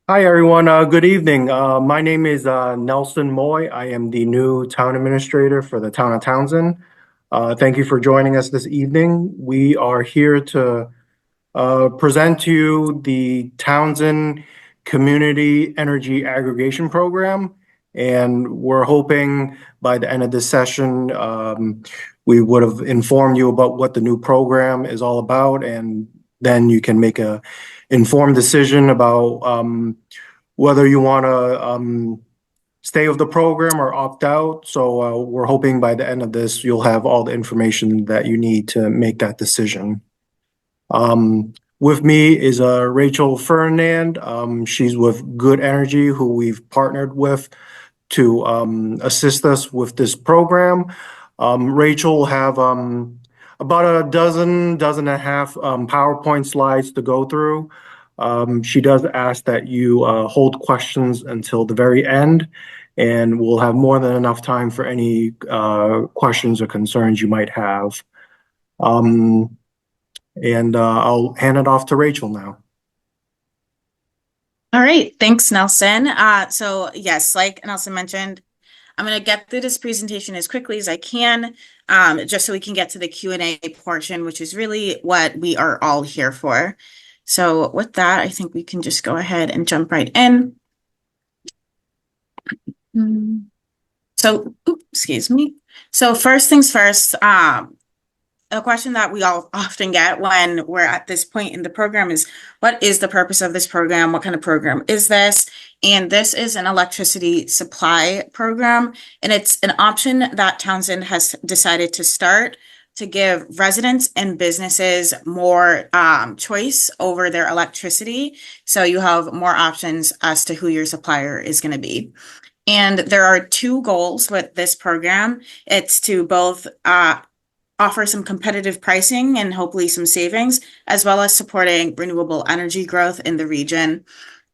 Hi, everyone. Good evening. My name is Nelson Moy. I am the new town administrator for the town of Townsend. Thank you for joining us this evening. We are here to present to you the Townsend Community Energy Aggregation Program. And we're hoping by the end of this session, we would have informed you about what the new program is all about, and then you can make a informed decision about whether you want to stay with the program or opt out. So we're hoping by the end of this, you'll have all the information that you need to make that decision. With me is Rachel Fernand. She's with Good Energy, who we've partnered with to assist us with this program. Rachel will have about a dozen and a half PowerPoint slides to go through. She does ask that you hold questions until the very end, and we'll have more than enough time for any questions or concerns you might have. I'll hand it off to Rachel now. All right, thanks, Nelson. So yes, like Nelson mentioned, I'm going to get through this presentation as quickly as I can, just so we can get to the Q&A portion, which is really what we are all here for. So with that, I think we can just go ahead and jump right in. Excuse me. So first things first, a question that we all often get when we're at this point in the program is, what is the purpose of this program? What kind of program is this? And this is an electricity supply program, and it's an option that Townsend has decided to start to give residents and businesses more choice over their electricity. So you have more options as to who your supplier is going to be. And there are two goals with this program. It's to both offer some competitive pricing and hopefully some savings, as well as supporting renewable energy growth in the region.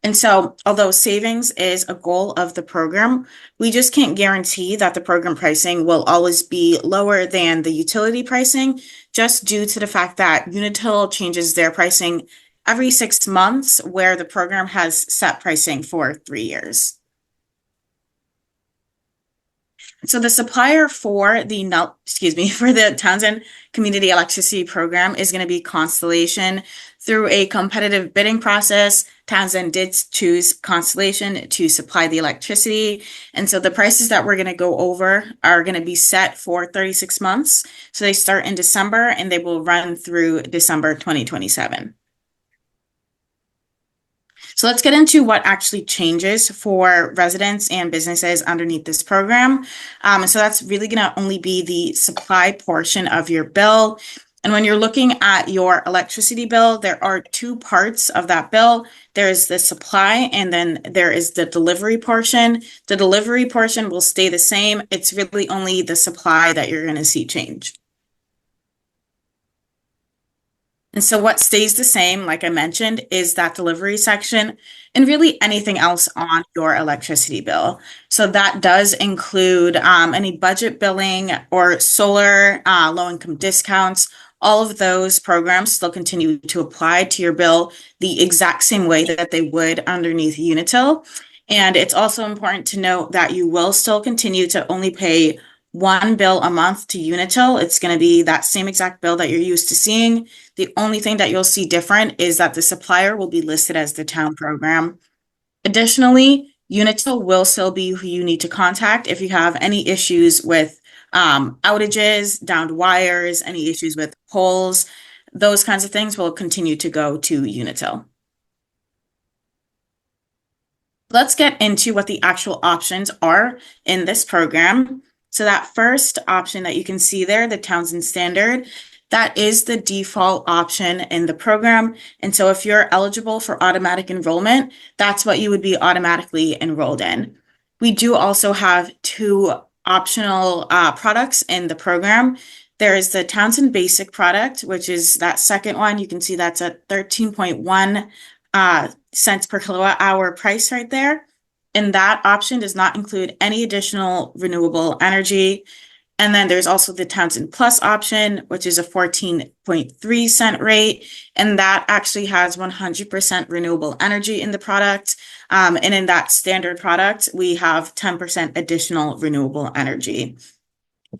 And so, although savings is a goal of the program, we just can't guarantee that the program pricing will always be lower than the utility pricing, just due to the fact that Unitil changes their pricing every 6 months, where the program has set pricing for 3 years. So the supplier for the Townsend Community Electricity Program is going to be Constellation. Through a competitive bidding process, Townsend did choose Constellation to supply the electricity. And so the prices that we're going to go over are going to be set for 36 months. So they start in December and they will run through December 2027. So let's get into what actually changes for residents and businesses underneath this program. So that's really going to only be the supply portion of your bill. And when you're looking at your electricity bill, there are two parts of that bill. There is the supply, and then there is the delivery portion. The delivery portion will stay the same. It's really only the supply that you're going to see change. And so what stays the same, like I mentioned, is that delivery section and really anything else on your electricity bill. So that does include any budget billing or solar, low-income discounts. All of those programs still continue to apply to your bill the exact same way that they would underneath Unitil. And it's also important to note that you will still continue to only pay one bill a month to Unitil. It's going to be that same exact bill that you're used to seeing. The only thing that you'll see different is that the supplier will be listed as the town program. Additionally, Unitil will still be who you need to contact if you have any issues with outages, downed wires, any issues with poles. Those kinds of things will continue to go to Unitil. Let's get into what the actual options are in this program. So that first option that you can see there, the Townsend Standard, that is the default option in the program. And so if you're eligible for automatic enrollment, that's what you would be automatically enrolled in. We do also have two optional products in the program. There is the Townsend Basic product, which is that second one. You can see that's at 13.1 cents per kilowatt hour price right there. And that option does not include any additional renewable energy. And then there's also the Townsend Plus option, which is a 14.3 cent rate. And that actually has 100% renewable energy in the product. And in that standard product, we have 10% additional renewable energy.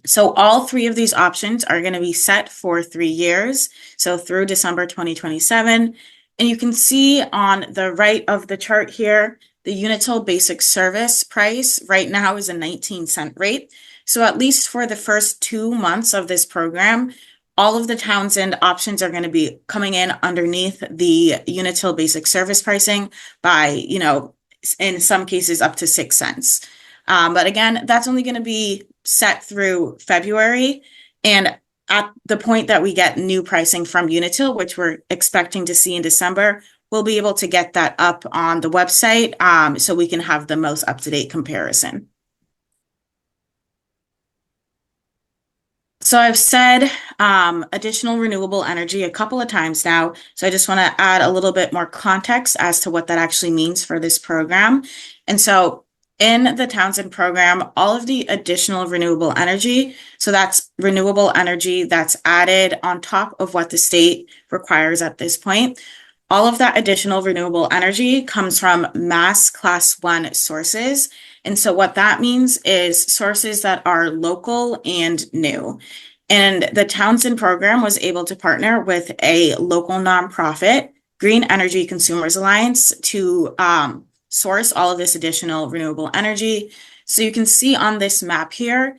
So all three of these options are going to be set for 3 years, so through December 2027. And you can see on the right of the chart here, the Unitil basic service price right now is a 19-cent rate. So at least for the first 2 months of this program, all of the Townsend options are going to be coming in underneath the Unitil basic service pricing by, in some cases up to 6 cents. But again, that's only going to be set through February. And at the point that we get new pricing from Unitil, which we're expecting to see in December, we'll be able to get that up on the website so we can have the most up-to-date comparison. So I've said additional renewable energy a couple of times now. So I just want to add a little bit more context as to what that actually means for this program. And so in the Townsend program, all of the additional renewable energy, so that's renewable energy that's added on top of what the state requires at this point. All of that additional renewable energy comes from Mass Class 1 sources. And so what that means is sources that are local and new. And the Townsend program was able to partner with a local nonprofit, Green Energy Consumers Alliance, to source all of this additional renewable energy. So you can see on this map here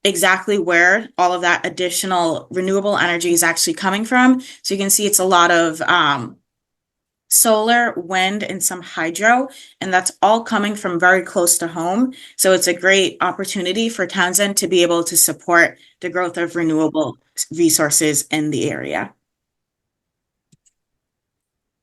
exactly where all of that additional renewable energy is actually coming from. So you can see it's a lot of solar, wind, and some hydro, and that's all coming from very close to home. So it's a great opportunity for Townsend to be able to support the growth of renewable resources in the area.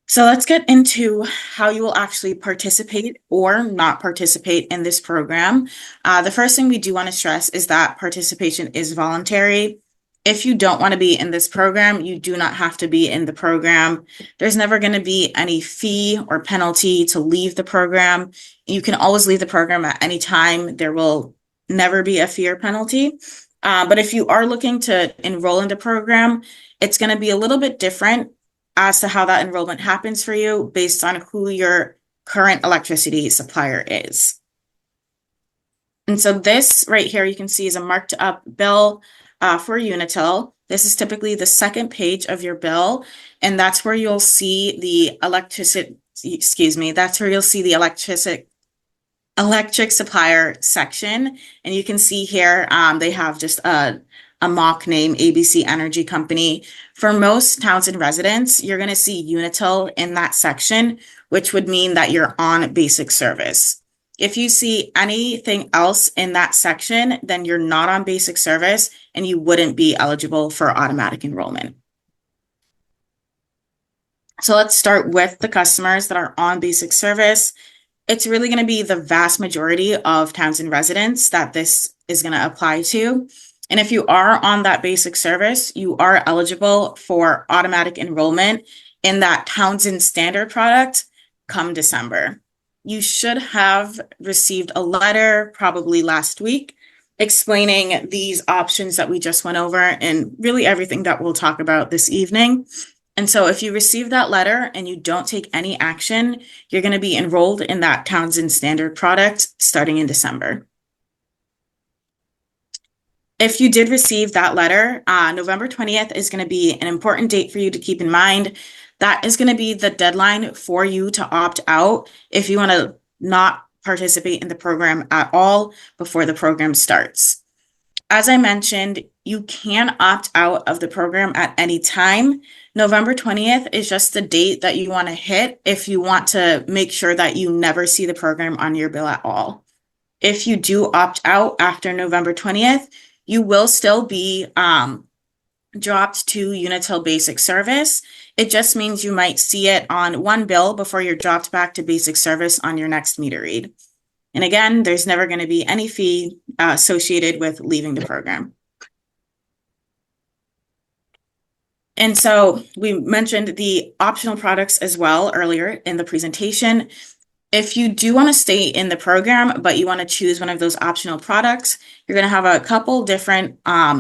So let's get into how you will actually participate or not participate in this program. The first thing we do want to stress is that participation is voluntary. If you don't want to be in this program, you do not have to be in the program. There's never going to be any fee or penalty to leave the program. You can always leave the program at any time. There will never be a fee or penalty. But if you are looking to enroll in the program, it's going to be a little bit different as to how that enrollment happens for you based on who your current electricity supplier is. And so this right here, you can see is a marked up bill for Unitil. This is typically the second page of your bill, and that's where you'll see the electric supplier section. And you can see here, they have just a mock name, ABC Energy Company. For most Townsend residents, you're going to see Unitil in that section, which would mean that you're on basic service. If you see anything else in that section, then you're not on basic service and you wouldn't be eligible for automatic enrollment. So let's start with the customers that are on basic service. It's really going to be the vast majority of Townsend residents that this is going to apply to. And if you are on that basic service, you are eligible for automatic enrollment in that Townsend standard product come December. You should have received a letter probably last week explaining these options that we just went over and really everything that we'll talk about this evening. And so if you receive that letter and you don't take any action, you're going to be enrolled in that Townsend standard product starting in December. If you did receive that letter, November 20th is going to be an important date for you to keep in mind. That is going to be the deadline for you to opt out if you want to not participate in the program at all before the program starts. As I mentioned, you can opt out of the program at any time. November 20th is just the date that you want to hit if you want to make sure that you never see the program on your bill at all. If you do opt out after November 20th, you will still be dropped to Unitil basic service. It just means you might see it on one bill before you're dropped back to basic service on your next meter read. And again, there's never going to be any fee associated with leaving the program. And so we mentioned the optional products as well earlier in the presentation. If you do want to stay in the program, but you want to choose one of those optional products, you're going to have a couple different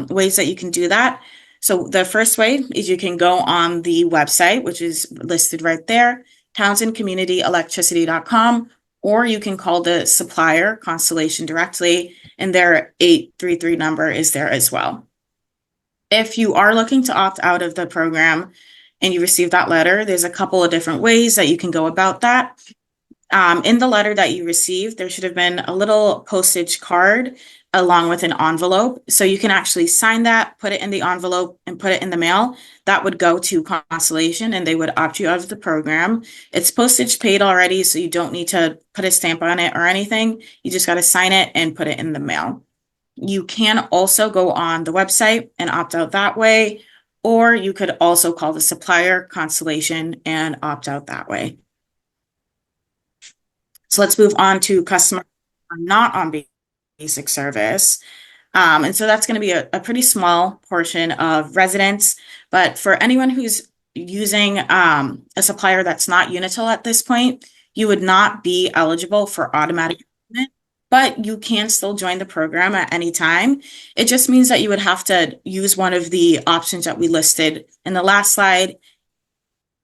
ways that you can do that. So the first way is you can go on the website, which is listed right there, townsendcommunityelectricity.com, or you can call the supplier Constellation directly, and their 833 number is there as well. If you are looking to opt out of the program and you receive that letter, there's a couple of different ways that you can go about that. In the letter that you received, there should have been a little postage card along with an envelope. So you can actually sign that, put it in the envelope, and put it in the mail. That would go to Constellation and they would opt you out of the program. It's postage paid already, so you don't need to put a stamp on it or anything. You just got to sign it and put it in the mail. You can also go on the website and opt out that way, or you could also call the supplier Constellation and opt out that way. So let's move on to customers who are not on basic service. And so that's going to be a pretty small portion of residents. But for anyone who's using a supplier that's not Unitil at this point, you would not be eligible for automatic enrollment, but you can still join the program at any time. It just means that you would have to use one of the options that we listed in the last slide,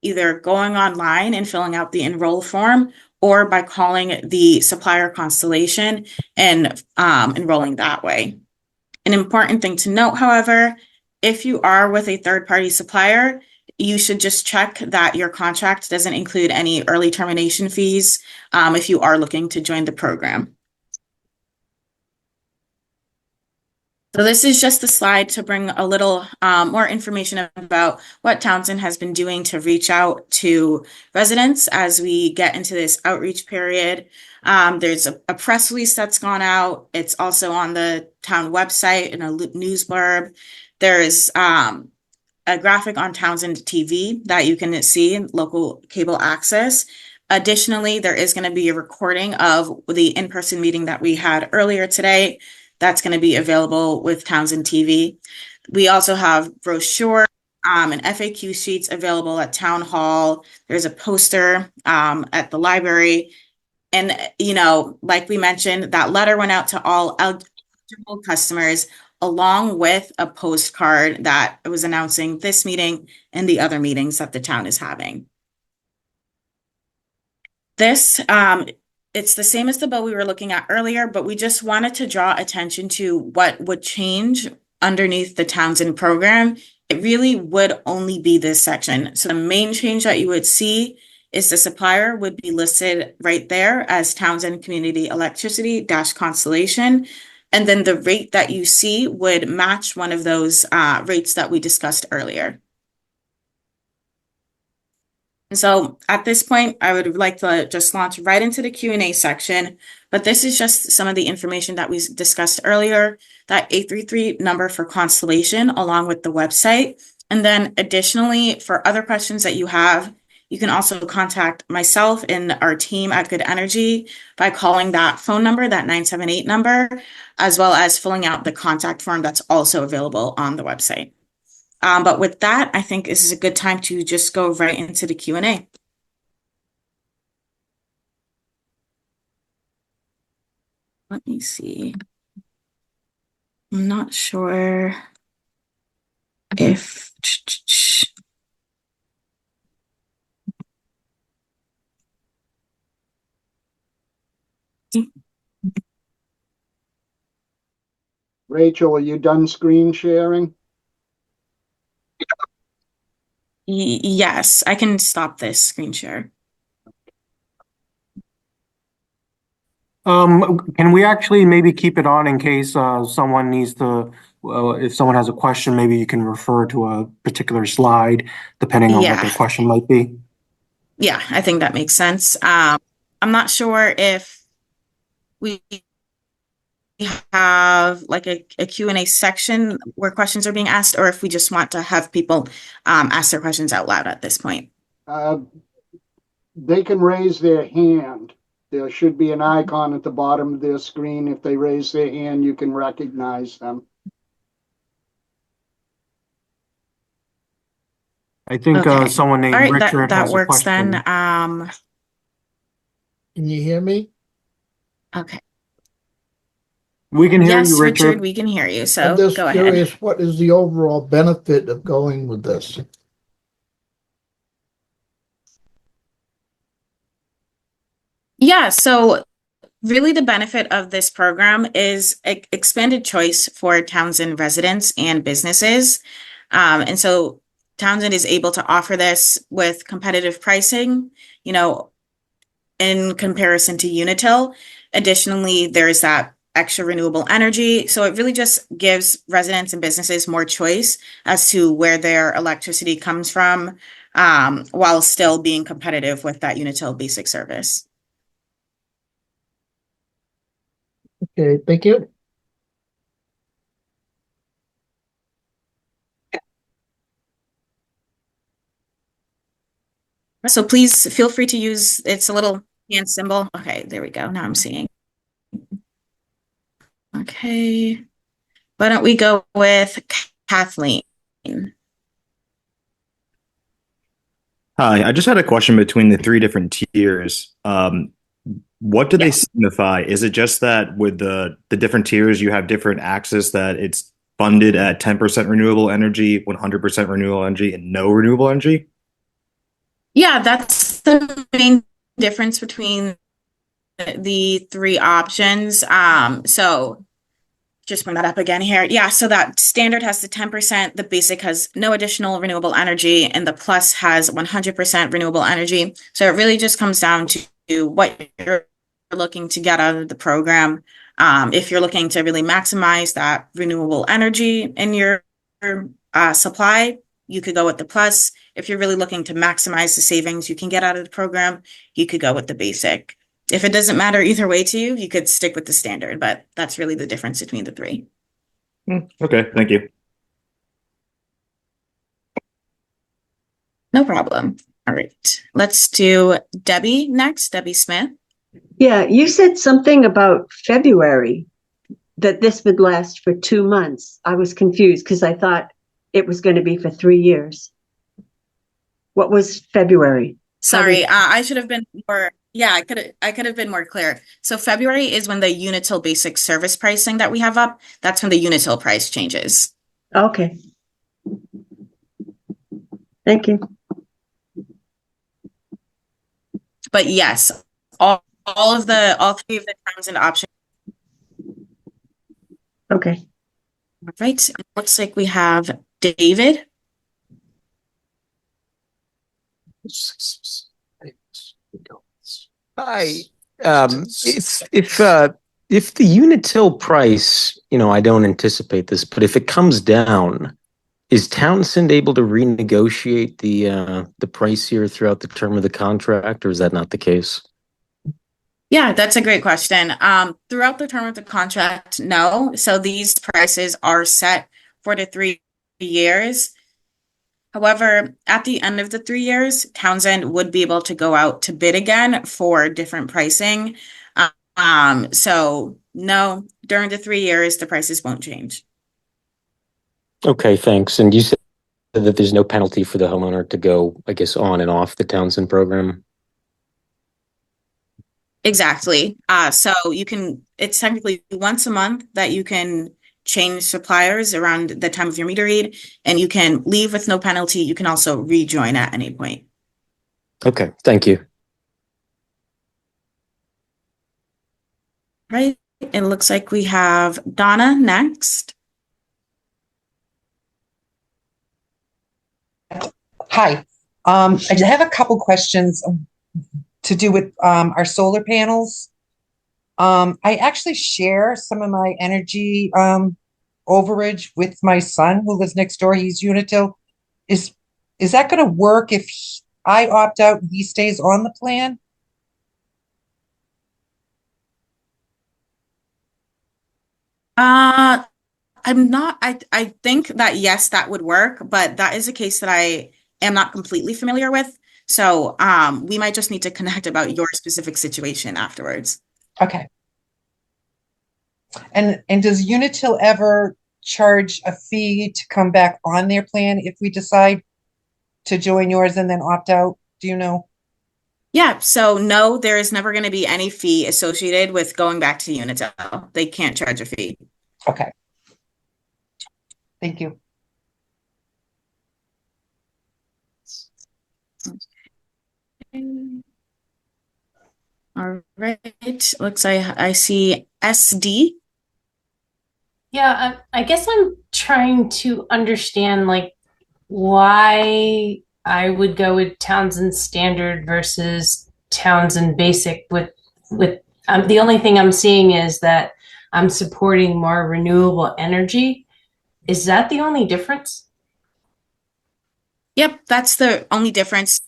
either going online and filling out the enroll form, or by calling the supplier Constellation and enrolling that way. An important thing to note, however, if you are with a third-party supplier, you should just check that your contract doesn't include any early termination fees if you are looking to join the program. So this is just a slide to bring a little more information about what Townsend has been doing to reach out to residents as we get into this outreach period. There's a press release that's gone out. It's also on the town website in a news blurb. There's a graphic on Townsend TV that you can see in local cable access. Additionally, there is going to be a recording of the in-person meeting that we had earlier today. That's going to be available with Townsend TV. We also have brochure and FAQ sheets available at Town Hall. There's a poster at the library. And, you know, like we mentioned, that letter went out to all eligible customers along with a postcard that was announcing this meeting and the other meetings that the town is having. This it's the same as the bill we were looking at earlier, but we just wanted to draw attention to what would change underneath the Townsend program. It really would only be this section. So the main change that you would see is the supplier would be listed right there as Townsend Community Electricity Constellation. And then the rate that you see would match one of those rates that we discussed earlier. So at this point, I would like to just launch right into the Q&A section, but this is just some of the information that we discussed earlier, that 833 number for Constellation along with the website. And then additionally, for other questions that you have, you can also contact myself and our team at Good Energy by calling that phone number, that 978 number, as well as filling out the contact form that's also available on the website. But with that, I think this is a good time to just go right into the Q&A. Let me see. I'm not sure if... Rachel, are you done screen sharing? Yes, I can stop this screen share. Can we actually maybe keep it on in case someone needs to, if someone has a question, maybe you can refer to a particular slide depending on what their question might be? Yeah, I think that makes sense. I'm not sure if we have like a Q&A section where questions are being asked, or if we just want to have people ask their questions out loud at this point. They can raise their hand. There should be an icon at the bottom of their screen. If they raise their hand, you can recognize them. I think someone named Richard that has a works question. then. Can you hear me? Okay. We can hear Yes, you, Richard. we can hear you. I'm So just go curious, ahead. what is the overall benefit of going with this? Yeah, so really the benefit of this program is expanded choice for Townsend residents and businesses. And so Townsend is able to offer this with competitive pricing, you know, in comparison to Unitil. Additionally, there's that extra renewable energy. So it really just gives residents and businesses more choice as to where their electricity comes from, while still being competitive with that Unitil basic service. Okay, thank you. So please feel free to use, it's a little hand symbol. Okay, there we go. Now I'm seeing. Okay. Why don't we go with Kathleen? Hi, I just had a question between the three different tiers. What do they signify? Is it just that with the different tiers, you have different access that it's funded at 10% renewable energy, 100% renewable energy, and no renewable energy? Yeah, that's the main difference between the three options. So just bring that up again here. Yeah, so that standard has the 10%, the basic has no additional renewable energy, and the plus has 100% renewable energy. So it really just comes down to what you're looking to get out of the program. If you're looking to really maximize that renewable energy in your supply, you could go with the plus. If you're really looking to maximize the savings you can get out of the program, you could go with the basic. If it doesn't matter either way to you, you could stick with the standard, but that's really the difference between the three. Okay, thank you. No problem. All right, let's do Debbie next, Debbie Smith. Yeah, you said something about February, that this would last for 2 months. I was confused because I thought it was going to be for 3 years. What was February? Sorry, I should have been more, yeah, I could have been more clear. So February is when the Unitil basic service pricing that we have up, that's when the Unitil price changes. Okay. Thank you. But yes, all three of the terms and options. Okay. All right, it looks like we have David. Hi. If the Unitil price, I don't anticipate this, but if it comes down, is Townsend able to renegotiate the price here throughout the term of the contract, or is that not the case? Yeah, that's a great question. Throughout the term of the contract, no. So these prices are set for the 3 years. However, at the end of the 3 years, Townsend would be able to go out to bid again for different pricing. So no, during the 3 years, the prices won't change. Okay, thanks. And you said that there's no penalty for the homeowner to go, I guess, on and off the Townsend program. Exactly. So you can, it's technically once a month that you can change suppliers around the time of your meter read, and you can leave with no penalty. You can also rejoin at any point. Okay, thank you. Right. It looks like we have Donna next. Hi. I have a couple questions to do with our solar panels. I actually share some of my energy overage with my son who lives next door. He's Unitil. Is that going to work if I opt out and he stays on the plan? I'm not, I think that yes, that would work, but that is a case that I am not completely familiar with. So we might just need to connect about your specific situation afterwards. Okay. And does Unitil ever charge a fee to come back on their plan if we decide to join yours and then opt out? Do you know? Yeah, so no, there is never going to be any fee associated with going back to Unitil. They can't charge a fee. Okay. Thank you. All right, looks like I see SD. Yeah, I guess I'm trying to understand like why I would go with Townsend Standard versus Townsend Basic with the only thing I'm seeing is that I'm supporting more renewable energy. Is that the only difference? Yep, that's the only difference.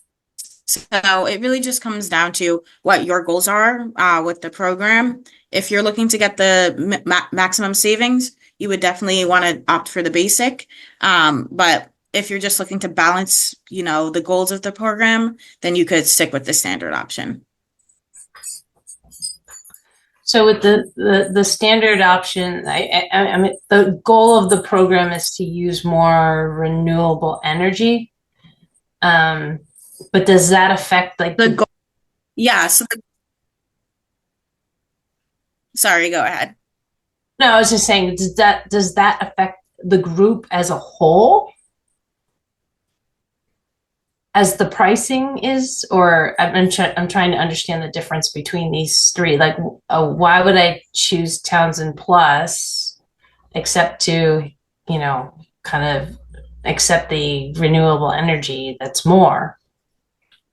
So it really just comes down to what your goals are with the program. If you're looking to get the maximum savings, you would definitely want to opt for the basic. But if you're just looking to balance, the goals of the program, then you could stick with the standard option. So with the standard option, I mean the goal of the program is to use more renewable energy. But does that affect like The goal, yeah. Sorry, go ahead. No, I was just saying, does that affect the group as a whole? As the pricing is, or I'm trying to understand the difference between these three. Like, why would I choose Townsend Plus, except to, kind of accept the renewable energy that's more?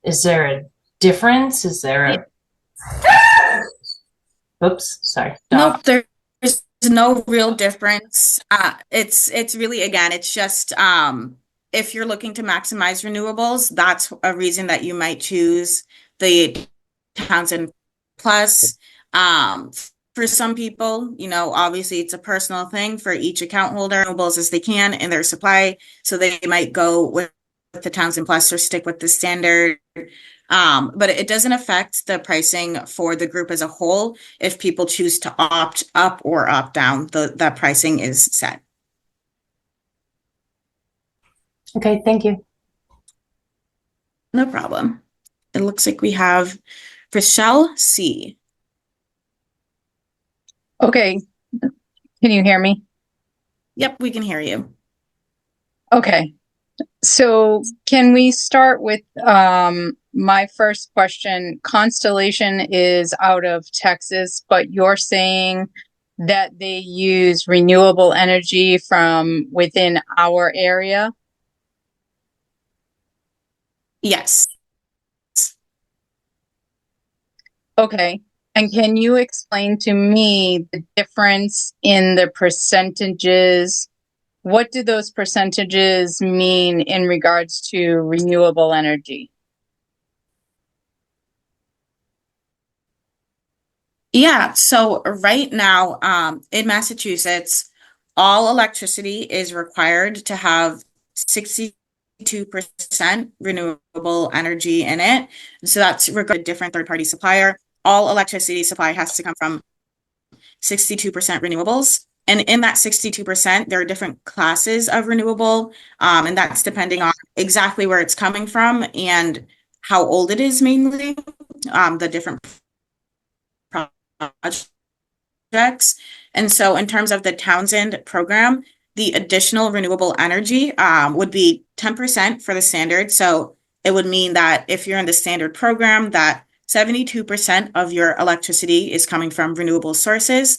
Is there a difference? Is there a Oops, sorry. Nope, there's no real difference. It's really, again, it's just if you're looking to maximize renewables, that's a reason that you might choose the Townsend Plus. For some people, obviously it's a personal thing for each account holder, renewables as they can in their supply, so they might go with the Townsend Plus or stick with the standard. But it doesn't affect the pricing for the group as a whole. If people choose to opt up or opt down, that pricing is set. Okay, thank you. No problem. It looks like we have Rochelle C. Okay, can you hear me? Yep, we can hear you. Okay, so can we start with my first question? Constellation is out of Texas, but you're saying that they use renewable energy from within our area? Yes. Okay, and can you explain to me the difference in the percentages? What do those percentages mean in regards to renewable energy? Yeah, so right now, in Massachusetts, all electricity is required to have 62% renewable energy in it. So that's regarding a different third-party supplier. All electricity supply has to come from 62% renewables. And in that 62%, there are different classes of renewable, and that's depending on exactly where it's coming from and how old it is mainly, the different projects. And so in terms of the Townsend program, the additional renewable energy would be 10% for the standard. So it would mean that if you're in the standard program, that 72% of your electricity is coming from renewable sources.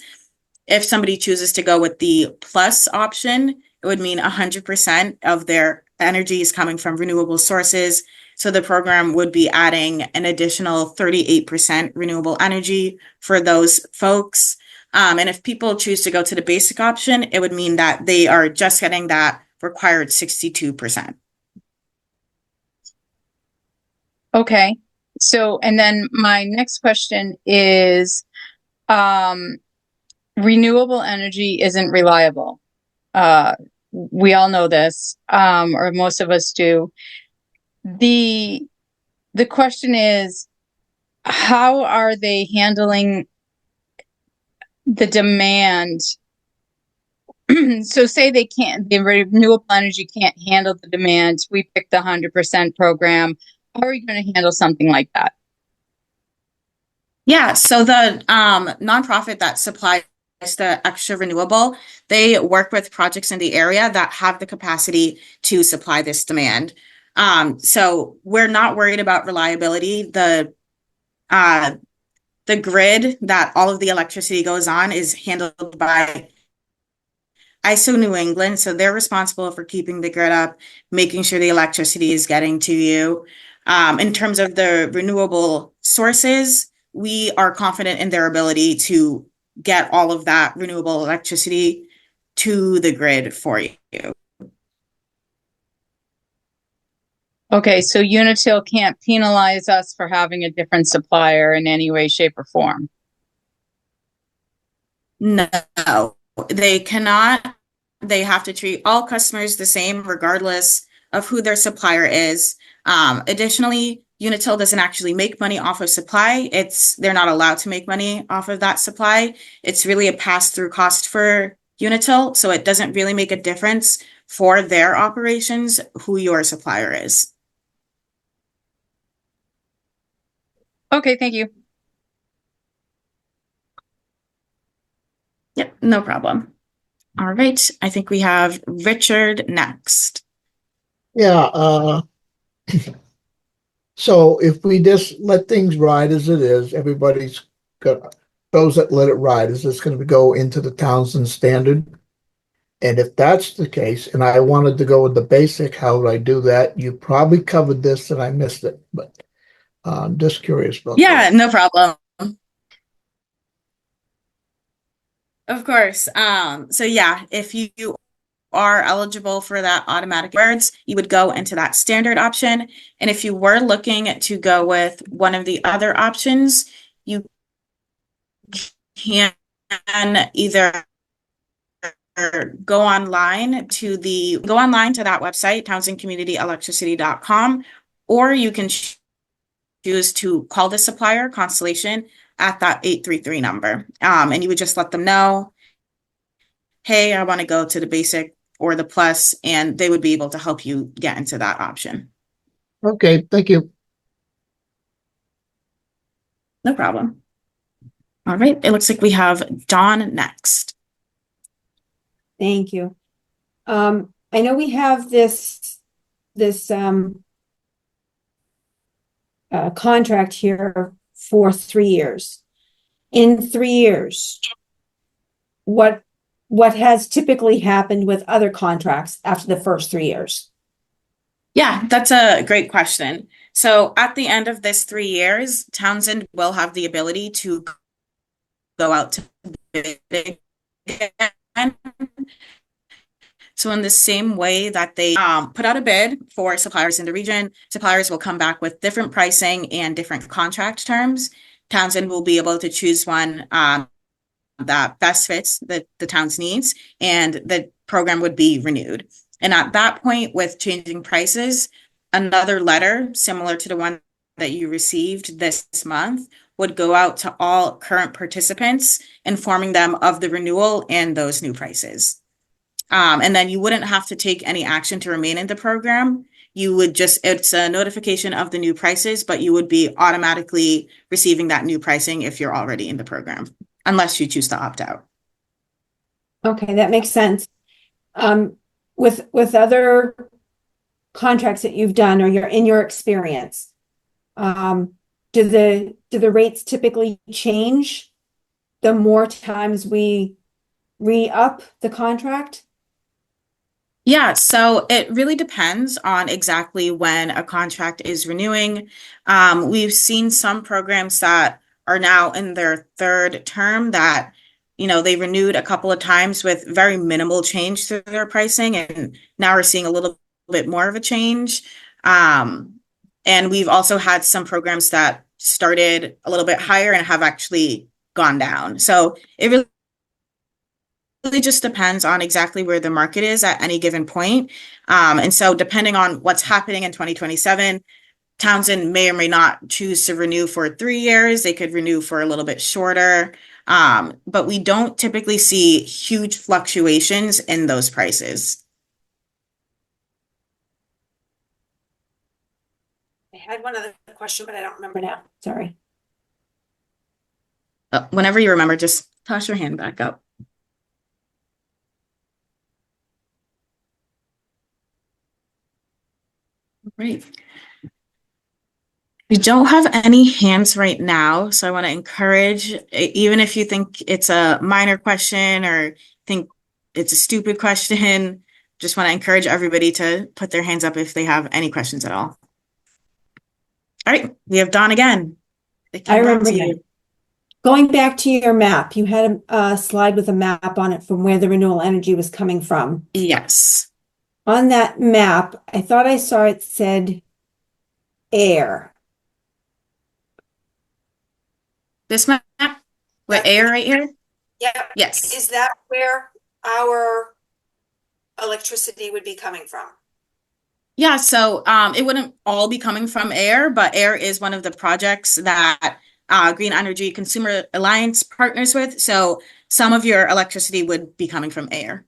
If somebody chooses to go with the plus option, it would mean 100% of their energy is coming from renewable sources. So the program would be adding an additional 38% renewable energy for those folks. And if people choose to go to the basic option, it would mean that they are just getting that required 62%. Okay. So, and then my next question is, renewable energy isn't reliable. We all know this, or most of us do. The question is, how are they handling the demand? So say the renewable energy can't handle the demand. We pick the 100% program. How are you going to handle something like that? Yeah, so the nonprofit that supplies the extra renewable, they work with projects in the area that have the capacity to supply this demand. So we're not worried about reliability. The The grid that all of the electricity goes on is handled by ISO New England, so they're responsible for keeping the grid up, making sure the electricity is getting to you. In terms of the renewable sources, we are confident in their ability to get all of that renewable electricity to the grid for you. Okay, so Unitil can't penalize us for having a different supplier in any way, shape, or form. No, they cannot. They have to treat all customers the same, regardless of who their supplier is. Additionally, Unitil doesn't actually make money off of supply. They're not allowed to make money off of that supply. It's really a pass-through cost for Unitil, so it doesn't really make a difference for their operations who your supplier is. Okay, thank you. Yep, no problem. All right, I think we have Richard next. Yeah, so if we just let things ride as it is, everybody's got, those that let it ride, is this gonna go into the Townsend standard? And if that's the case, and I wanted to go with the basic, how would I do that? You probably covered this and I missed it, but I'm just curious about Yeah, that. no problem. Of course. So yeah, if you are eligible for that automatic words, you would go into that standard option. And if you were looking to go with one of the other options, you can either go online to that website, townsendcommunityelectricity.com, or you can choose to call the supplier, Constellation, at that 833 number. And you would just let them know, hey, I want to go to the basic or the plus, and they would be able to help you get into that option. Okay, thank you. No problem. All right, it looks like we have Dawn next. Thank you. I know we have this contract here for 3 years. In 3 years, what has typically happened with other contracts after the first 3 years? Yeah, that's a great question. So at the end of this 3 years, Townsend will have the ability to go out to bid again. So in the same way that they put out a bid for suppliers in the region, suppliers will come back with different pricing and different contract terms. Townsend will be able to choose one that best fits the town's needs, and the program would be renewed. And at that point, with changing prices, another letter similar to the one that you received this month would go out to all current participants, informing them of the renewal and those new prices. And then you wouldn't have to take any action to remain in the program. You would it's a notification of the new prices, but you would be automatically receiving that new pricing if you're already in the program, unless you choose to opt out. Okay, that makes sense. With other contracts that you've done or in your experience, do the rates typically change the more times we re-up the contract? Yeah, so it really depends on exactly when a contract is renewing. We've seen some programs that are now in their third term that, they renewed a couple of times with very minimal change to their pricing, and now we're seeing a little bit more of a change. And we've also had some programs that started a little bit higher and have actually gone down. So it really just depends on exactly where the market is at any given point. And so depending on what's happening in 2027, Townsend may or may not choose to renew for 3 years. They could renew for a little bit shorter. But we don't typically see huge fluctuations in those prices. I had one other question, but I don't remember now. Sorry. Whenever you remember, just toss your hand back up. Great. We don't have any hands right now, so I want to encourage, even if you think it's a minor question or think it's a stupid question, just want to encourage everybody to put their hands up if they have any questions at all. All right, we have Dawn again. It I came back remember to now. you. Going back to your map, you had a slide with a map on it from where the renewable energy was coming from. Yes. On that map, I thought I saw it said air. This map with air right here? Yep. Yes. Is that where our electricity would be coming from? Yeah, so it wouldn't all be coming from air, but air is one of the projects that Green Energy Consumer Alliance partners with. So some of your electricity would be coming from air.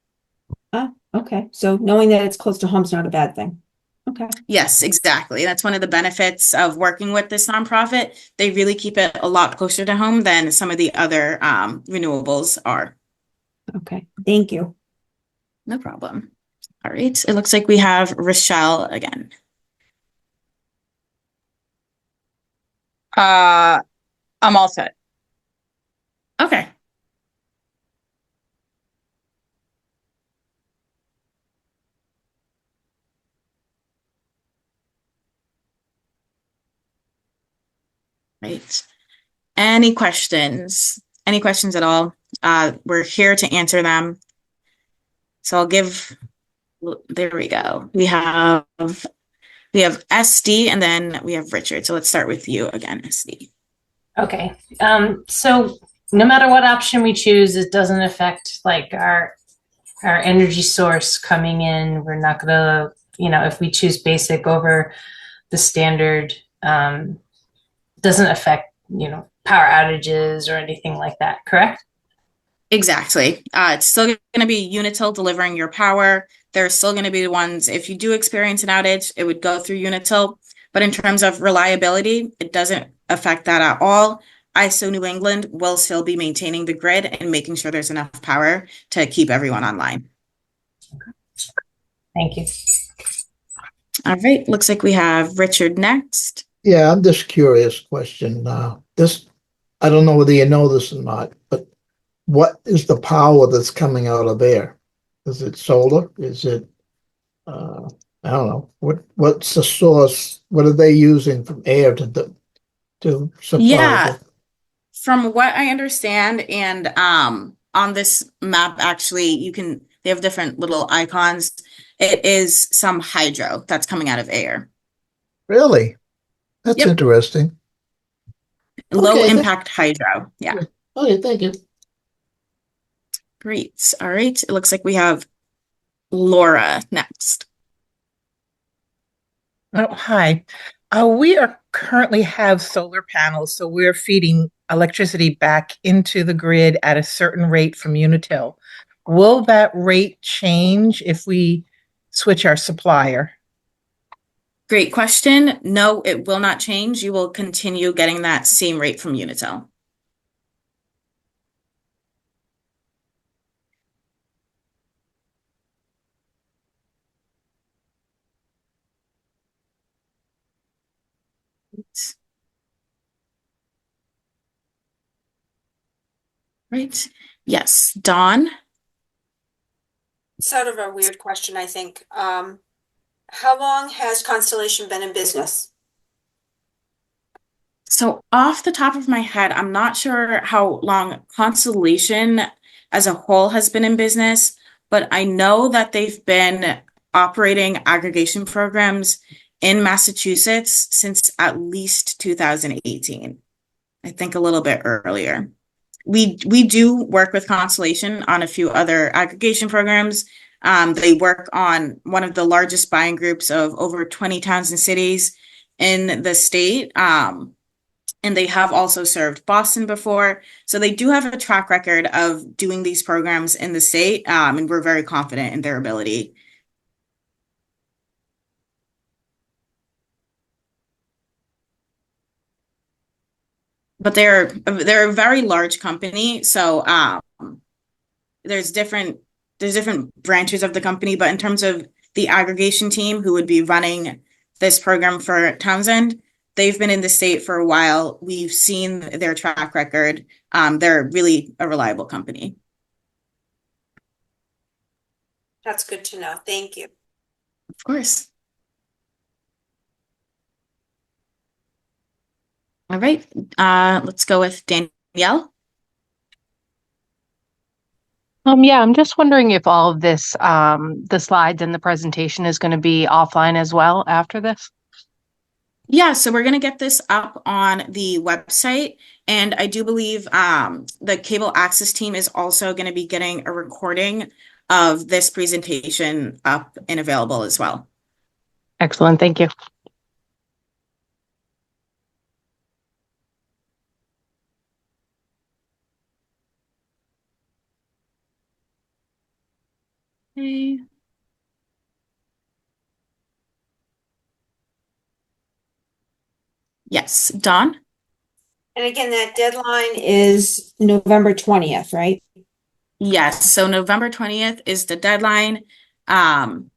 Ah, okay. So knowing that it's close to home is not a bad thing. Okay. Yes, exactly. That's one of the benefits of working with this nonprofit. They really keep it a lot closer to home than some of the other renewables are. Okay. Thank you. No problem. All right. It looks like we have Rochelle again. I'm all set. Okay. Right. Any questions? Any questions at all? We're here to answer them. So I'll give, there we go. We have SD and then we have Richard. So let's start with you again, SD. Okay. So no matter what option we choose, it doesn't affect like our energy source coming in. We're not gonna, if we choose basic over the standard, doesn't affect, power outages or anything like that, correct? Exactly. It's still going to be Unitil delivering your power. There's still going to be the ones, if you do experience an outage, it would go through Unitil. But in terms of reliability, it doesn't affect that at all. ISO New England will still be maintaining the grid and making sure there's enough power to keep everyone online. Thank you. All right. Looks like we have Richard next. Yeah, I'm just curious question. I don't know whether you know this or not, but what is the power that's coming out of air? Is it solar? Is it, I don't know. What's the source? What are they using from air to supply? Yeah. From what I understand, and on this map, actually, they have different little icons. It is some hydro that's coming out of air. Really? That's Yep. interesting. Low Okay, impact hydro. Yeah. Okay, thank you. Great. All right. It looks like we have Laura next. Oh, hi. We are currently have solar panels, so we're feeding electricity back into the grid at a certain rate from Unitil. Will that rate change if we switch our supplier? Great question. No, it will not change. You will continue getting that same rate from Unitil. Right. Yes. Dawn. Sort of a weird question, I think. How long has Constellation been in business? So off the top of my head, I'm not sure how long Constellation as a whole has been in business, but I know that they've been operating aggregation programs in Massachusetts since at least 2018. I think a little bit earlier. We do work with Constellation on a few other aggregation programs. They work on one of the largest buying groups of over 20 towns and cities in the state. And they have also served Boston before. So they do have a track record of doing these programs in the state. And we're very confident in their ability. But they're a very large company. So there's different branches of the company, but in terms of the aggregation team who would be running this program for Townsend, They've been in the state for a while. We've seen their track record. They're really a reliable company. That's good to know. Thank you. Of course. All right, let's go with Danielle. Yeah, I'm just wondering if all of this, the slides and the presentation is going to be offline as well after this? Yeah, so we're gonna get this up on the website, and I do believe the cable access team is also gonna be getting a recording of this presentation up and available as well. Excellent, thank you. Okay. Yes, Dawn? And again, that deadline is November 20th, right? Yes, so November 20th is the deadline. And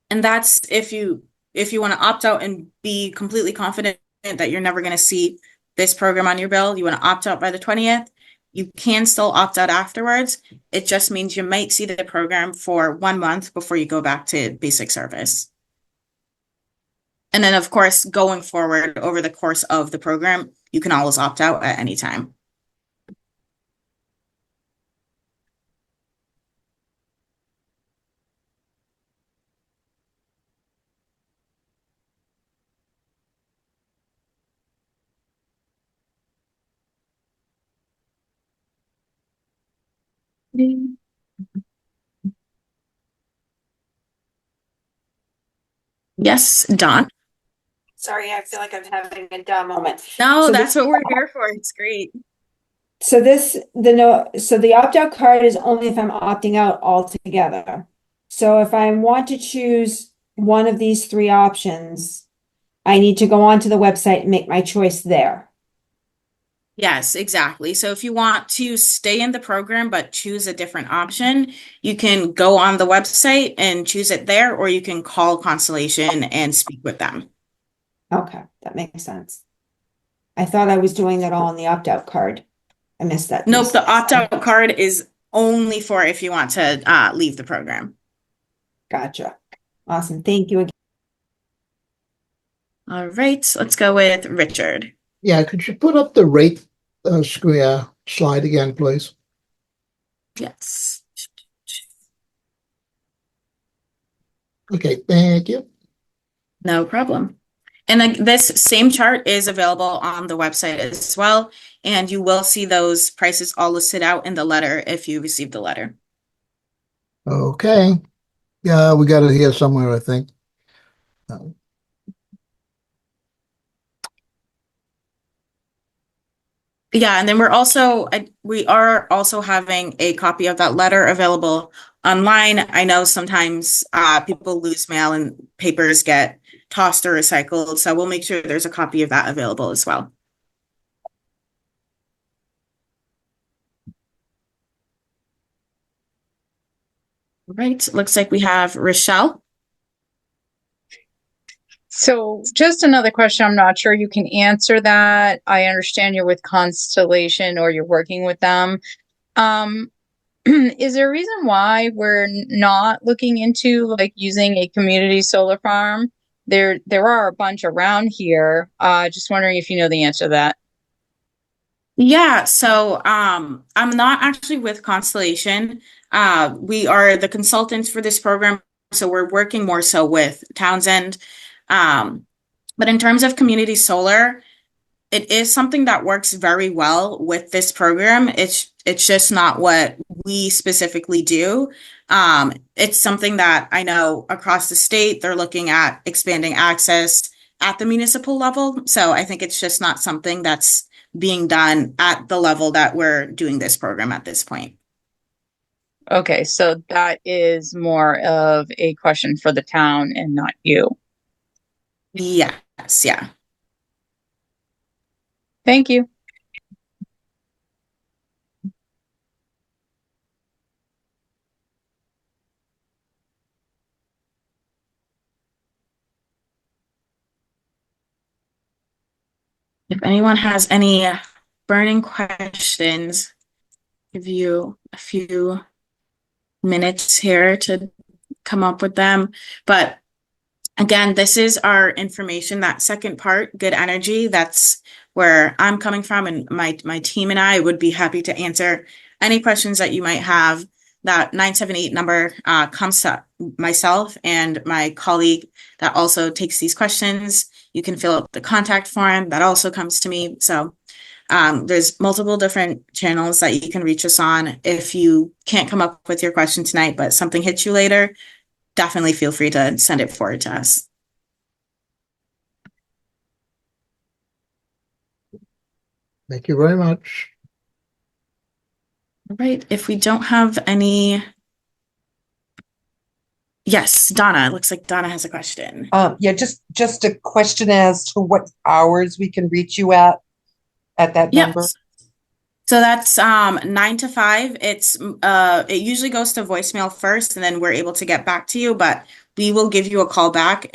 that's if you want to opt out and be completely confident that you're never going to see this program on your bill, you want to opt out by the 20th. You can still opt out afterwards. It just means you might see the program for 1 month before you go back to basic service. And then, of course, going forward over the course of the program, you can always opt out at any time. Yes, Dawn? Sorry, I feel like I'm having a dumb moment. No, So that's what we're here for. It's great. So the opt-out card is only if I'm opting out altogether. So if I want to choose one of these three options, I need to go onto the website and make my choice there. Yes, exactly. So if you want to stay in the program but choose a different option, you can go on the website and choose it there, or you can call Constellation and speak with them. Okay, that makes sense. I thought I was doing that all on the opt-out card. I missed that Nope, piece. the opt-out card is only for if you want to leave the program. Gotcha. Awesome. Thank you again. All right, let's go with Richard. Yeah, could you put up the rate slide again, please? Yes. Okay, thank you. No problem. And then this same chart is available on the website as well. And you will see those prices all listed out in the letter if you receive the letter. Okay. Yeah, we got it here somewhere, I think. Yeah, and then we are also having a copy of that letter available online. I know sometimes people lose mail and papers get tossed or recycled, so we'll make sure there's a copy of that available as well. All right, looks like we have Rochelle. So just another question. I'm not sure you can answer that. I understand you're with Constellation or you're working with them. Is there a reason why we're not looking into like using a community solar farm? There are a bunch around here. Just wondering if you know the answer to that. Yeah, so I'm not actually with Constellation. We are the consultants for this program, so we're working more so with Townsend. But in terms of community solar, it is something that works very well with this program. It's just not what we specifically do. It's something that I know across the state they're looking at expanding access at the municipal level. So I think it's just not something that's being done at the level that we're doing this program at this point. Okay, so that is more of a question for the town and not you. Yes, yeah. Thank you. If anyone has any burning questions, give you a few minutes here to come up with them. But again, this is our information, that second part, good energy. That's where I'm coming from, and my team and I would be happy to answer any questions that you might have. That 978 number comes to myself and my colleague that also takes these questions. You can fill out the contact form. That also comes to me. So there's multiple different channels that you can reach us on. If you can't come up with your question tonight, but something hits you later, definitely feel free to send it forward to us. Thank you very much. All right, if we don't have any. Yes, Donna, it looks like Donna has a question. Yeah, just a question as to what hours we can reach you at that number. Yes. So that's 9 to 5. It usually goes to voicemail first, and then we're able to get back to you, but we will give you a call back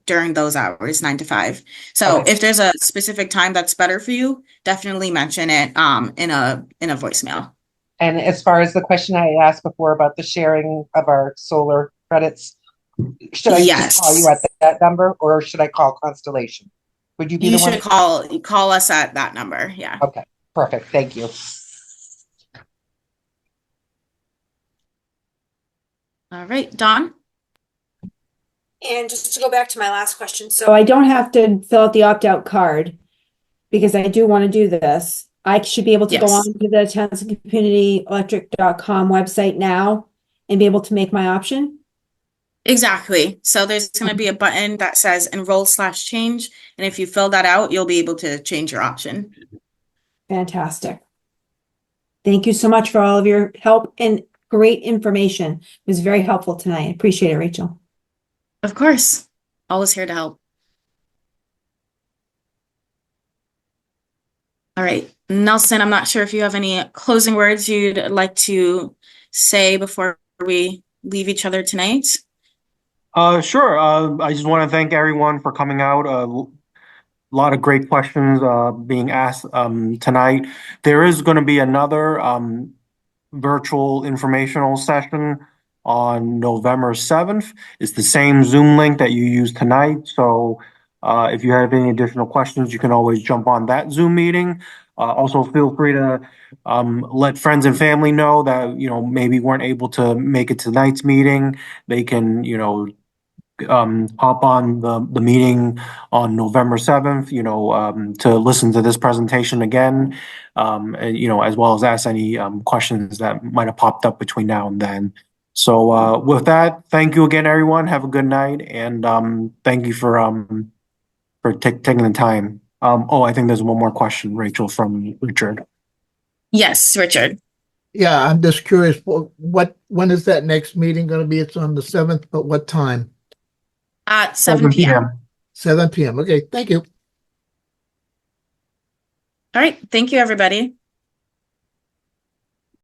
during those hours, 9 to 5. So Okay. if there's a specific time that's better for you, definitely mention it in a voicemail. And as far as the question I asked before about the sharing of our solar credits, should I just call you at that number, or should I call Constellation? Would you be You the one? should call us at that number. Yeah. Okay, perfect. Thank you. All right, Dawn. And just to go back to my last question, so I don't have to fill out the opt-out card because I do want to do this. I should be able to go Yes. on to the townsendcommunityelectric.com website now and be able to make my option. Exactly. So there's going to be a button that says enroll/change. And if you fill that out, you'll be able to change your option. Fantastic. Thank you so much for all of your help and great information. It was very helpful tonight. I appreciate it, Rachel. Of course. Always here to help. All right. Nelson, I'm not sure if you have any closing words you'd like to say before we leave each other tonight. Sure. I just want to thank everyone for coming out. A lot of great questions being asked tonight. There is going to be another virtual informational session on November 7th. It's the same Zoom link that you used tonight. So if you have any additional questions, you can always jump on that Zoom meeting. Also, feel free to let friends and family know that, maybe weren't able to make it to tonight's meeting. They can, hop on the meeting on November 7th, to listen to this presentation again, and, as well as ask any questions that might have popped up between now and then. So with that, thank you again, everyone. Have a good night, and thank you for taking the time. I think there's one more question, Rachel, from Richard. Yes, Richard. Yeah, I'm just curious, when is that next meeting going to be? It's on the 7th, but what time? At 7 p.m. 7 p.m. Okay, thank you. All right. Thank you, everybody.